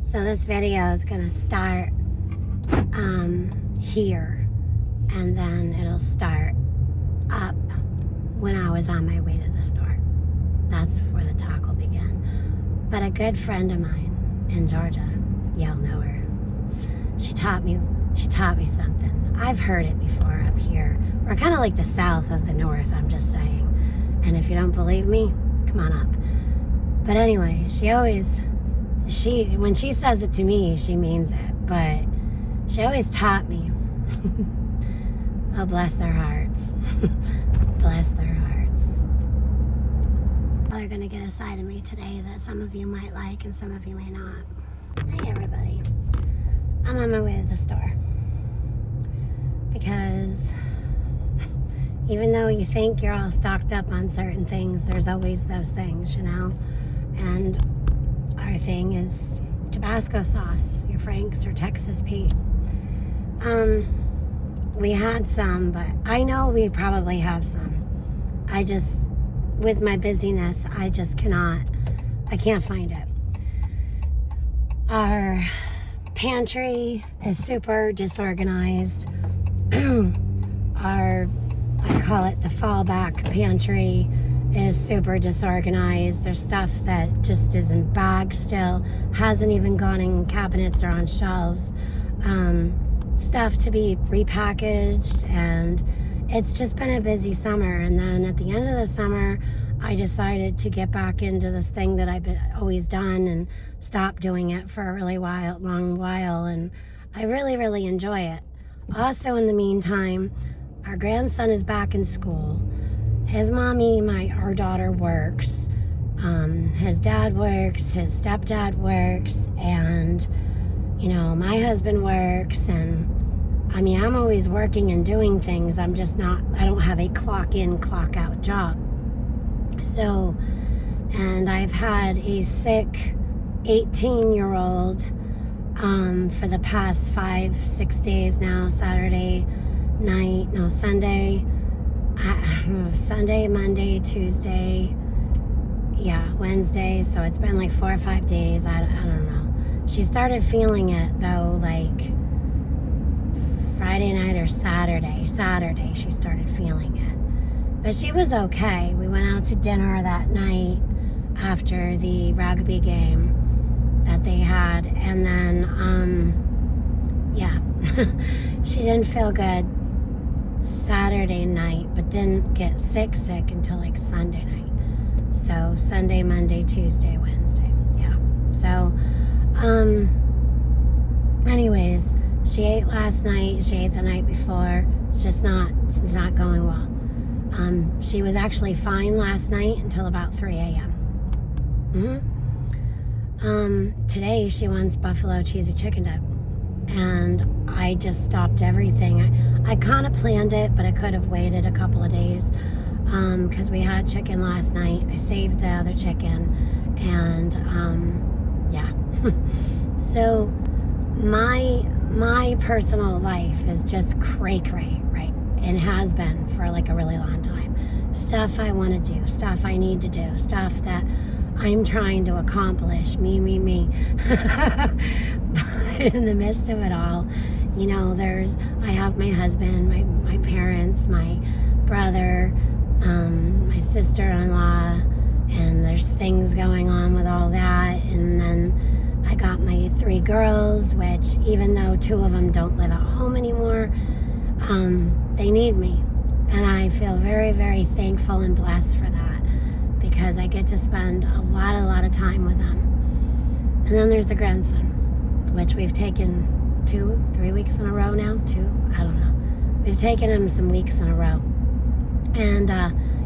So this video is gonna start here, and then it'll start up when I was on my way to the store. That's where the talk will begin. But a good friend of mine in Georgia, y'all know her. She taught me something. I've heard it before up here. We're kind of like the south of the north, I'm just saying. And if you don't believe me, come on up. But anyway, when she says it to me, she means it. But she always taught me. Oh, bless their hearts. Bless their hearts. They're going to get a side of me today that some of you might like and some of you may not. Hey, everybody. I'm on my way to the store. Because even though you think you're all stocked up on certain things, there's always those things, you know? And our thing is Tabasco sauce, your Frank's or Texas Pete. We had some, but I know we probably have some. With my busyness, I can't find it. Our pantry is super disorganized. I call it the fallback pantry, is super disorganized. There's stuff that just is in bags still, hasn't even gone in cabinets or on shelves. Stuff to be repackaged, and it's just been a busy summer. And then at the end of the summer, I decided to get back into this thing that I've always done and stop doing it for a really long while, and I really, really enjoy it. Also, in the meantime, our grandson is back in school. His mommy, our daughter, works. His dad works, his stepdad works, and my husband works, and I'm always working and doing things. I don't have a clock in, clock out job. So, and I've had a sick 18-year-old for the past 5-6 days now. Sunday, Monday, Tuesday, Wednesday. So it's been like 4 or 5 days. I don't know. She started feeling it though, like Friday night or Saturday. Saturday she started feeling it. But she was okay. We went out to dinner that night after the rugby game that they had. And then, she didn't feel good Saturday night, but didn't get sick until like Sunday night. So Sunday, Monday, Tuesday, Wednesday. Yeah. So, anyways, she ate last night. She ate the night before. It's not going well. She was actually fine last night until about 3 a.m. Today she wants buffalo cheesy chicken dip, and I just stopped everything. I kind of planned it, but I could have waited a couple of days because we had chicken last night. I saved the other chicken, and so my personal life is just cray-cray, right? And has been for like a really long time. Stuff I want to do, stuff I need to do, stuff that I'm trying to accomplish, me. But in the midst of it all, I have my husband, my parents, my brother, my sister-in-law, and there's things going on with all that. And then I got my 3 girls, which even though 2 of them don't live at home anymore, they need me. And I feel very, very thankful and blessed for that, because I get to spend a lot of time with them. And then there's the grandson, which we've taken 2-3 weeks in a row now. I don't know. We've taken him some weeks in a row. And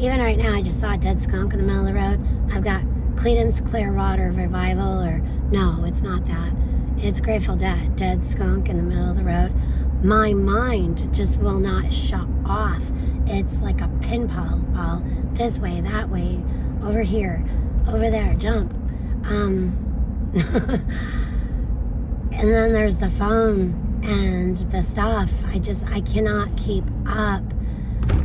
even right now, I just saw a dead skunk in the middle of the road. I've got Creedence Clearwater Revival, or no, it's not that. It's Grateful Dead. Dead skunk in the middle of the road. My mind just will not shut off. It's like a pinball ball. This way, that way, over here, over there, jump. And then there's the phone and the stuff. I cannot keep up.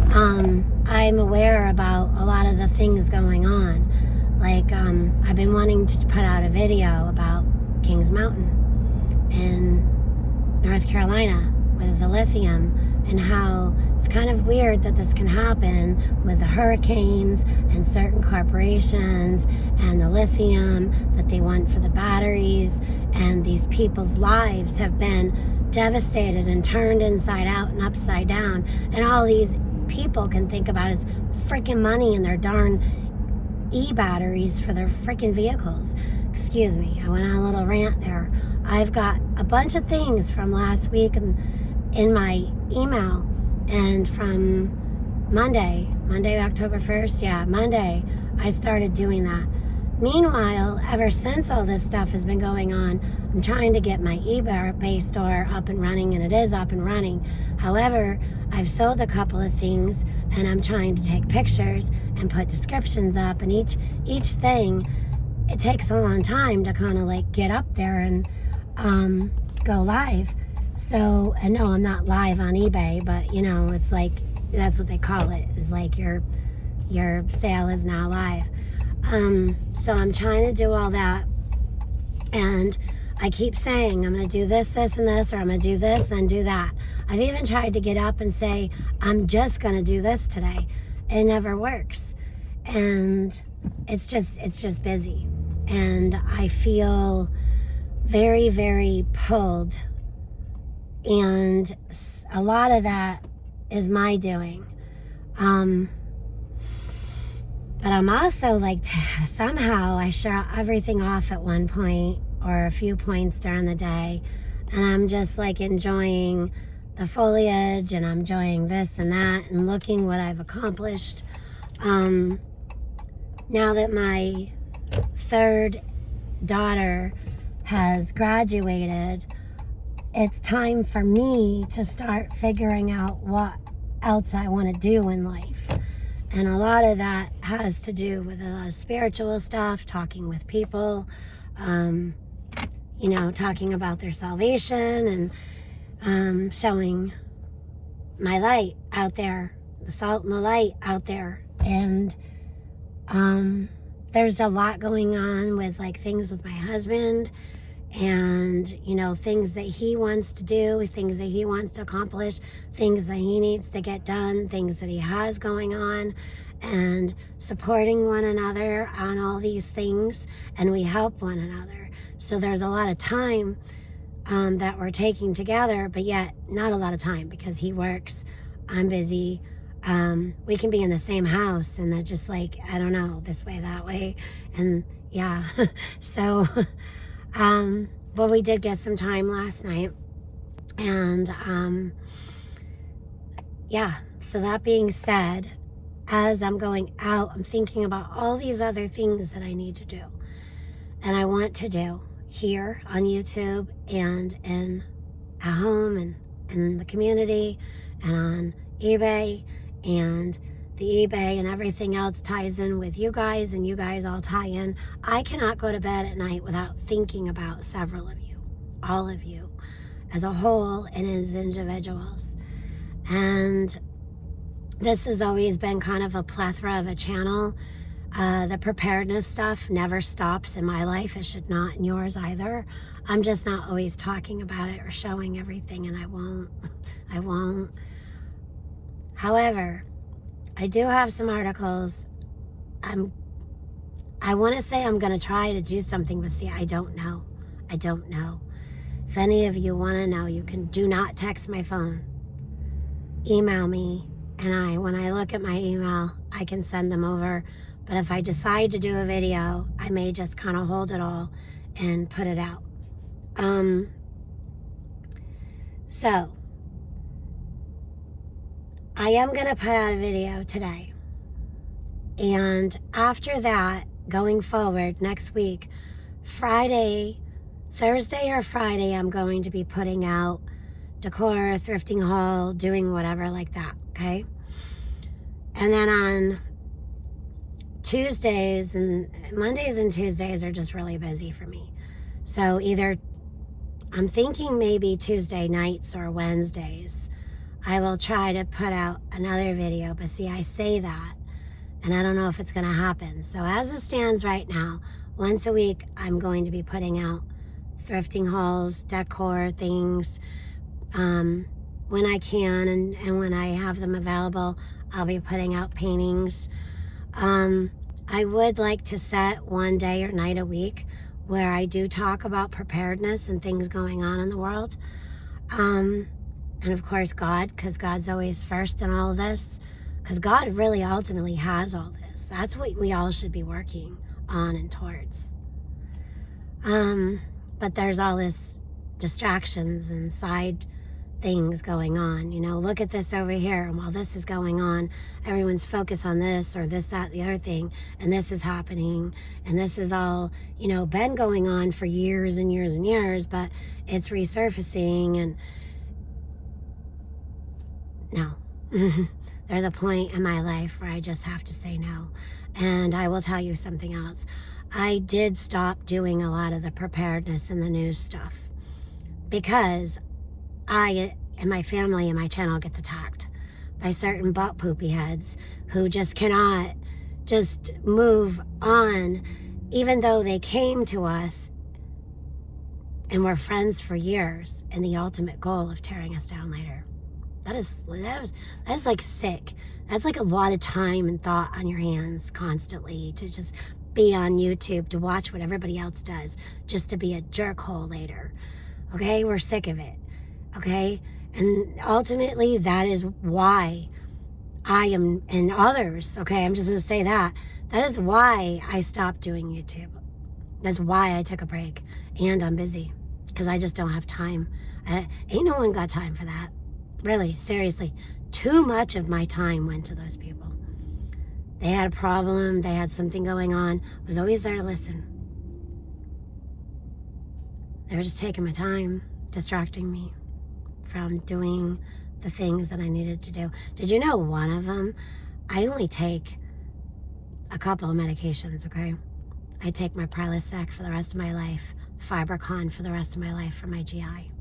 I'm aware about a lot of the things going on. Like, I've been wanting to put out a video about Kings Mountain in North Carolina with the lithium, and how it's kind of weird that this can happen with the hurricanes and certain corporations and the lithium that they want for the batteries, and these people's lives have been devastated and turned inside out and upside down, and all these people can think about is freaking money and their darn e-batteries for their freaking vehicles. Excuse me, I went on a little rant there. I've got a bunch of things from last week in my email, and from Monday, October 1st, yeah, Monday, I started doing that. Meanwhile, ever since all this stuff has been going on, I'm trying to get my eBay store up and running, and it is up and running. However, I've sold a couple of things, and I'm trying to take pictures and put descriptions up, and each thing, it takes a long time to kind of like get up there and go live. So, and no, I'm not live on eBay, but you know, it's like, that's what they call it, is like your sale is now live. So I'm trying to do all that, and I keep saying I'm going to do this, this, and this, or I'm going to do this and do that. I've even tried to get up and say I'm just going to do this today. It never works, and it's just busy, and I feel very, very pulled, and a lot of that is my doing. But I'm also like, somehow I shut everything off at one point or a few points during the day, and I'm just like enjoying the foliage, and I'm enjoying this and that, and looking what I've accomplished. Now that my third daughter has graduated, it's time for me to start figuring out what else I want to do in life. And a lot of that has to do with a lot of spiritual stuff, talking with people, you know, talking about their salvation, and showing my light out there, the salt and the light out there. And there's a lot going on with like things with my husband, and you know, things that he wants to do, things that he wants to accomplish, things that he needs to get done, things that he has going on, and supporting one another on all these things, and we help one another. So there's a lot of time that we're taking together, but yet not a lot of time because he works, I'm busy. We can be in the same house, and they're just like, I don't know, this way, that way, and yeah. So but we did get some time last night, and yeah. So that being said, as I'm going out, I'm thinking about all these other things that I need to do, and I want to do here on YouTube, and at home, and in the community, and on eBay, and the eBay and everything else ties in with you guys, and you guys all tie in. I cannot go to bed at night without thinking about several of you, all of you, as a whole and as individuals. And this has always been kind of a plethora of a channel. The preparedness stuff never stops in my life. It should not in yours either. I'm just not always talking about it or showing everything, and I won't. However, I do have some articles. I want to say I'm going to try to do something, but see, I don't know. If any of you want to know, you can do not text my phone. Email me, and when I look at my email, I can send them over. But if I decide to do a video, I may just kind of hold it all and put it out. So I am going to put out a video today. And after that, going forward, next week, Thursday or Friday, I'm going to be putting out decor, thrifting haul, doing whatever like that, okay? And then on Tuesdays, and Mondays and Tuesdays are just really busy for me. So either, I'm thinking maybe Tuesday nights or Wednesdays, I will try to put out another video. But see, I say that, and I don't know if it's going to happen. So as it stands right now, once a week, I'm going to be putting out thrifting hauls, decor things, when I can, and when I have them available, I'll be putting out paintings. I would like to set one day or night a week where I do talk about preparedness and things going on in the world. And of course God, because God's always first in all of this, because God really ultimately has all this. That's what we all should be working on and towards. But there's all this distractions and side things going on. You know, look at this over here, and while this is going on, everyone's focused on this or this, that, the other thing, and this is happening, and this is all, you know, been going on for years and years and years, but it's resurfacing. And no. There's a point in my life where I just have to say no. And I will tell you something else. I did stop doing a lot of the preparedness and the news stuff because I and my family and my channel gets attacked by certain butt poopy heads who just cannot just move on, even though they came to us and were friends for years in the ultimate goal of tearing us down later. That is like sick. That's like a lot of time and thought on your hands constantly to just be on YouTube, to watch what everybody else does, just to be a jerkhole later. Okay, we're sick of it. Okay, and ultimately that is why I am, and others, okay, I'm just going to say that is why I stopped doing YouTube. That's why I took a break, and I'm busy because I just don't have time. Ain't no one got time for that. Really, seriously, too much of my time went to those people. They had a problem, they had something going on, I was always there to listen. They were just taking my time, distracting me from doing the things that I needed to do. Did you know one of them, I only take a couple of medications, okay? I take my Prilosec for the rest of my life, Fibercon for the rest of my life for my GI.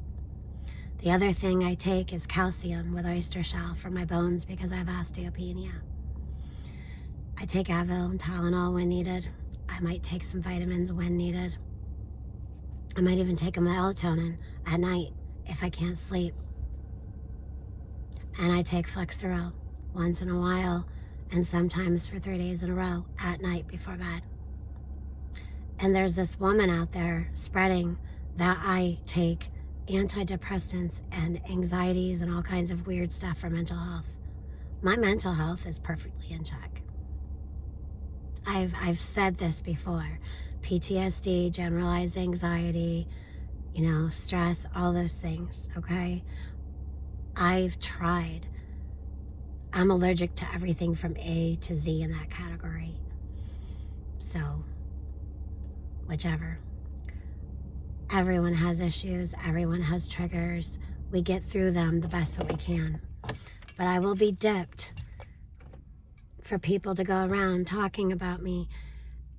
The other thing I take is calcium with oyster shell for my bones because I have osteopenia. I take Advil and Tylenol when needed. I might take some vitamins when needed. I might even take a melatonin at night if I can't sleep. And I take Flexeril once in a while, and sometimes for 3 days in a row at night before bed. And there's this woman out there spreading that I take antidepressants and anxieties and all kinds of weird stuff for mental health. My mental health is perfectly in check. I've said this before. PTSD, generalized anxiety, you know, stress, all those things, okay? I've tried. I'm allergic to everything from A to Z in that category. So, whichever. Everyone has issues. Everyone has triggers. We get through them the best that we can. But I will be dipped for people to go around talking about me.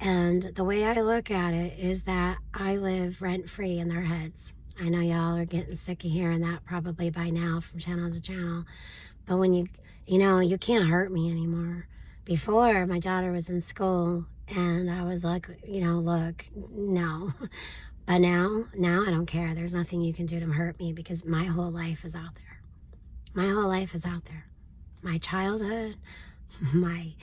And the way I look at it is that I live rent-free in their heads. I know y'all are getting sick of hearing that probably by now from channel to channel. But when you know, you can't hurt me anymore. Before, my daughter was in school and I was like, you know, look, no. But now I don't care. There's nothing you can do to hurt me because my whole life is out there. My whole life is out there. My childhood, my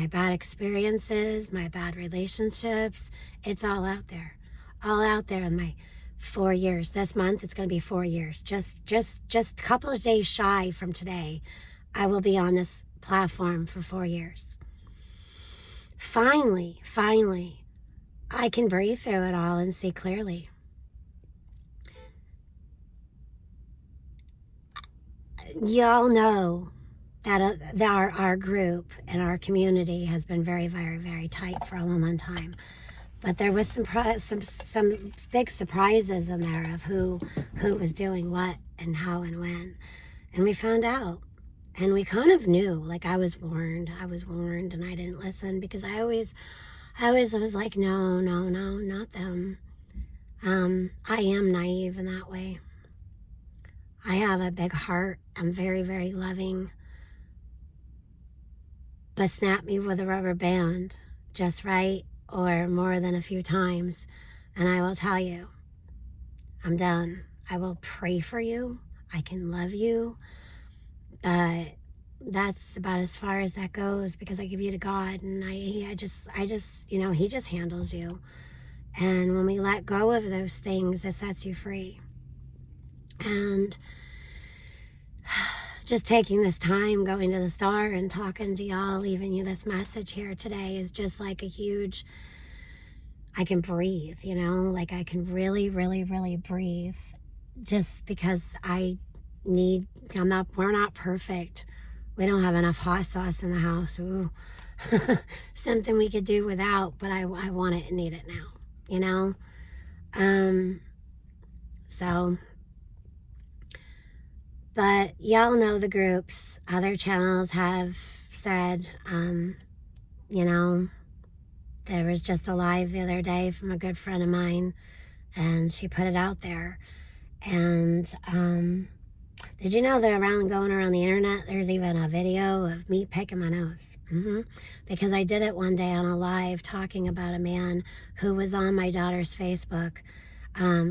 bad experiences, my bad relationships, it's all out there. All out there in my 4 years. This month, it's going to be 4 years. Just a couple of days shy from today, I will be on this platform for 4 years. Finally, I can breathe through it all and see clearly. Y'all know that our group and our community has been very, very, very tight for a long time. But there was some big surprises in there of who was doing what and how and when. And we found out. And we kind of knew, like I was warned and I didn't listen because I always was like, no, not them. I am naive in that way. I have a big heart. I'm very, very loving. But snap me with a rubber band just right or more than a few times, and I will tell you, I'm done. I will pray for you. I can love you. But that's about as far as that goes, because I give you to God, and I just, he just handles you. And when we let go of those things, it sets you free. And just taking this time, going to the store and talking to y'all, leaving you this message here today is just like a huge, I can breathe, like I can really, really, really breathe, just because we're not perfect. We don't have enough hot sauce in the house. Ooh. Something we could do without, but I want it and need it now, but y'all know the groups. Other channels have said, there was just a live the other day from a good friend of mine, and she put it out there. And did you know that going around the internet, there's even a video of me picking my nose? Because I did it one day on a live talking about a man who was on my daughter's Facebook,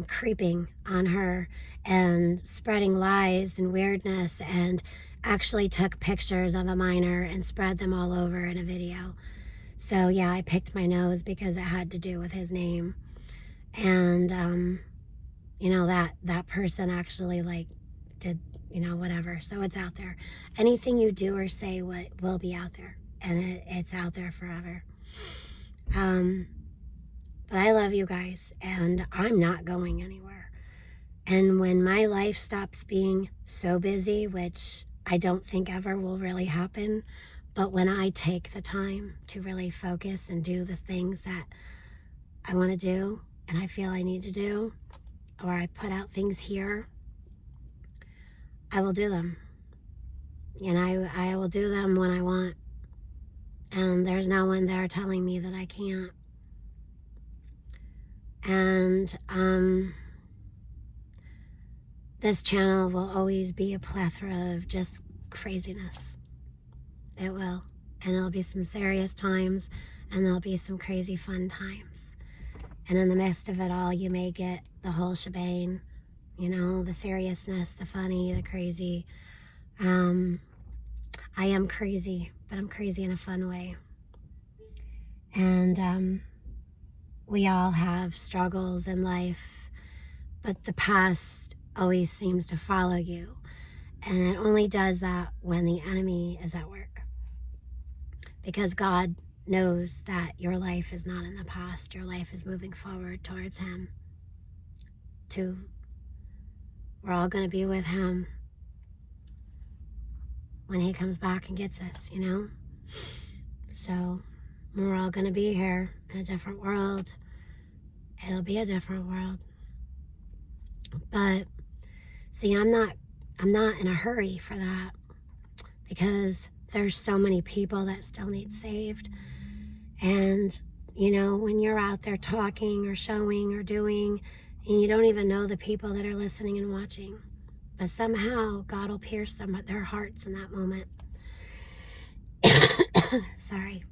creeping on her and spreading lies and weirdness, and actually took pictures of a minor and spread them all over in a video. So yeah, I picked my nose because it had to do with his name. And that person actually did whatever. So it's out there. Anything you do or say will be out there, and it's out there forever. But I love you guys, and I'm not going anywhere. And when my life stops being so busy, which I don't think ever will really happen, but when I take the time to really focus and do the things that I want to do and I feel I need to do, or I put out things here, I will do them. And I will do them when I want. And there's no one there telling me that I can't. And this channel will always be a plethora of just craziness. It will. And there'll be some serious times, and there'll be some crazy fun times. And in the midst of it all, you may get the whole shebang, the seriousness, the funny, the crazy. I am crazy, but I'm crazy in a fun way. And we all have struggles in life, but the past always seems to follow you. And it only does that when the enemy is at work. Because God knows that your life is not in the past. Your life is moving forward towards Him. We're all going to be with Him when He comes back and gets us, So we're all going to be here in a different world. It'll be a different world. But see, I'm not in a hurry for that, because there's so many people that still need saved. And when you're out there talking or showing or doing, and you don't even know the people that are listening and watching, but somehow God will pierce their hearts in that moment. Sorry.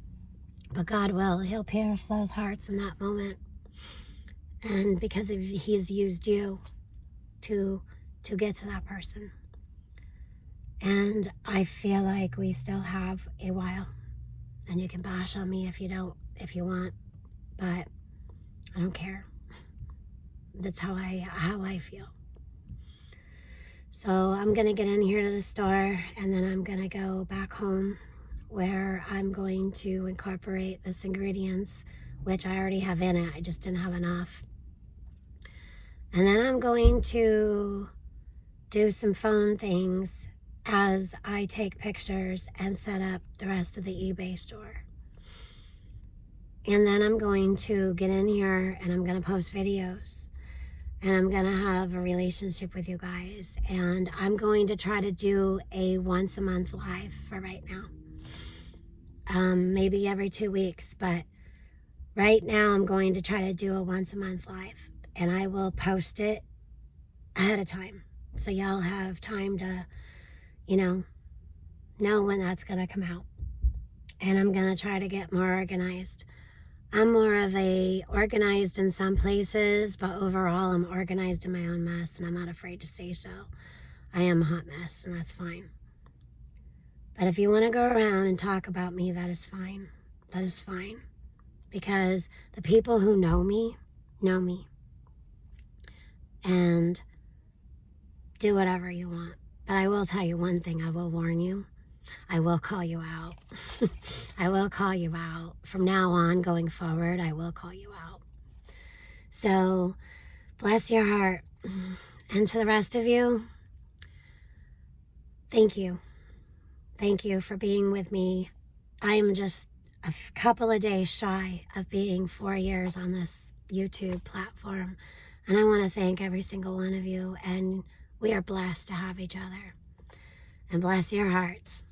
But God will. He'll pierce those hearts in that moment. And because He's used you to get to that person. And I feel like we still have a while. And you can bash on me if you want. But I don't care. That's how I feel. So I'm going to get in here to the store, and then I'm going to go back home, where I'm going to incorporate this ingredients, which I already have in it. I just didn't have enough. And then I'm going to do some phone things as I take pictures and set up the rest of the eBay store. And then I'm going to get in here, and I'm going to post videos. And I'm going to have a relationship with you guys. And I'm going to try to do a once a month live for right now. Maybe every 2 weeks. But right now I'm going to try to do a once a month live. And I will post it ahead of time. So y'all have time to, know when that's going to come out. And I'm going to try to get more organized. I'm more of a organized in some places, but overall I'm organized in my own mess, and I'm not afraid to say so. I am a hot mess, and that's fine. But if you want to go around and talk about me, that is fine. That is fine. Because the people who know me. And do whatever you want. But I will tell you one thing. I will warn you. I will call you out. I will call you out. From now on, going forward, I will call you out. So, bless your heart. And to the rest of you, thank you. Thank you for being with me. I am just a couple of days shy of being 4 years on this YouTube platform. And I want to thank every single one of you. And we are blessed to have each other. And bless your hearts.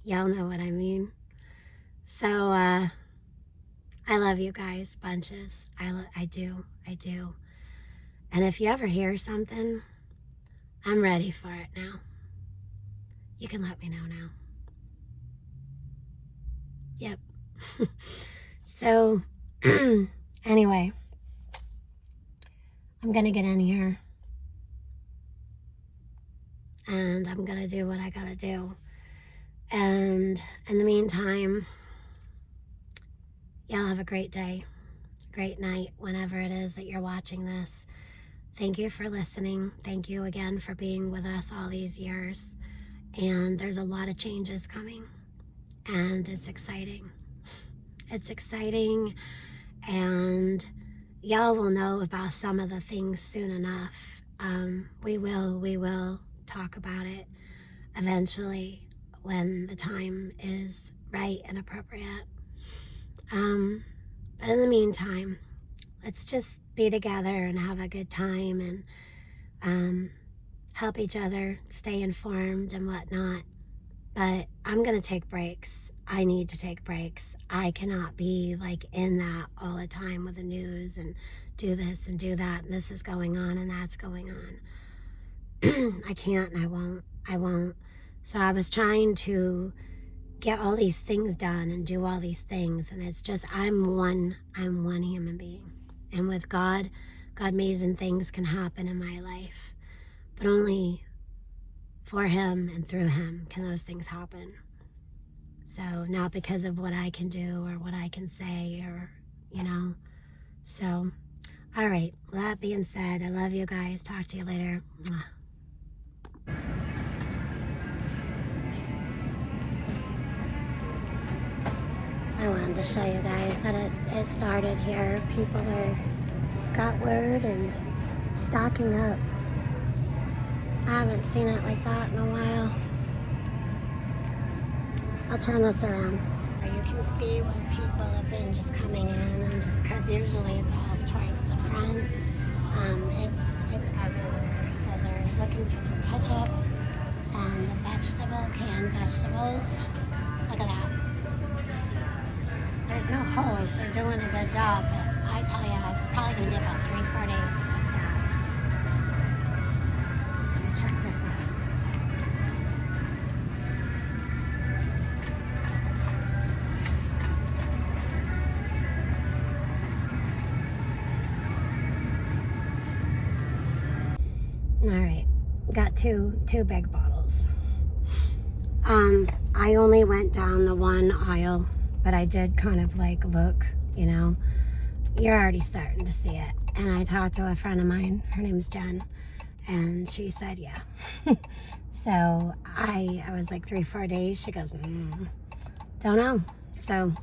Y'all know what I mean. So, I love you guys, bunches. I do. And if you ever hear something, I'm ready for it now. You can let me know now. Yep. So, anyway, I'm going to get in here. And I'm going to do what I got to do. And in the meantime, y'all have a great day, great night, whenever it is that you're watching this. Thank you for listening. Thank you again for being with us all these years. And there's a lot of changes coming. And it's exciting. It's exciting. And y'all will know about some of the things soon enough. We will talk about it eventually when the time is right and appropriate. But in the meantime, let's just be together and have a good time and help each other stay informed and whatnot. But I'm going to take breaks. I need to take breaks. I cannot be like in that all the time with the news and do this and do that. And this is going on and that's going on. I can't and I won't. So I was trying to get all these things done and do all these things. And it's just, I'm one human being. And with God, amazing things can happen in my life. But only for Him and through Him can those things happen. So not because of what I can do or what I can say or, So, all right. With that being said, I love you guys. Talk to you later. Mwah. I wanted to show you guys that it started here. People got word and stocking up. I haven't seen it like that in a while. I'll turn this around. You can see when people have been just coming in, and just because usually it's all towards the front, it's everywhere. So they're looking for their ketchup and the canned vegetables. Look at that. There's no holes. They're doing a good job, but I tell you, it's probably going to be about 3-4 days of that. Check this out. All right, got two big bottles. I only went down the one aisle, but I did kind of like look, you're already starting to see it. And I talked to a friend of mine, her name's Jen, and she said, yeah. So I was like 3-4 days. She goes, don't know. So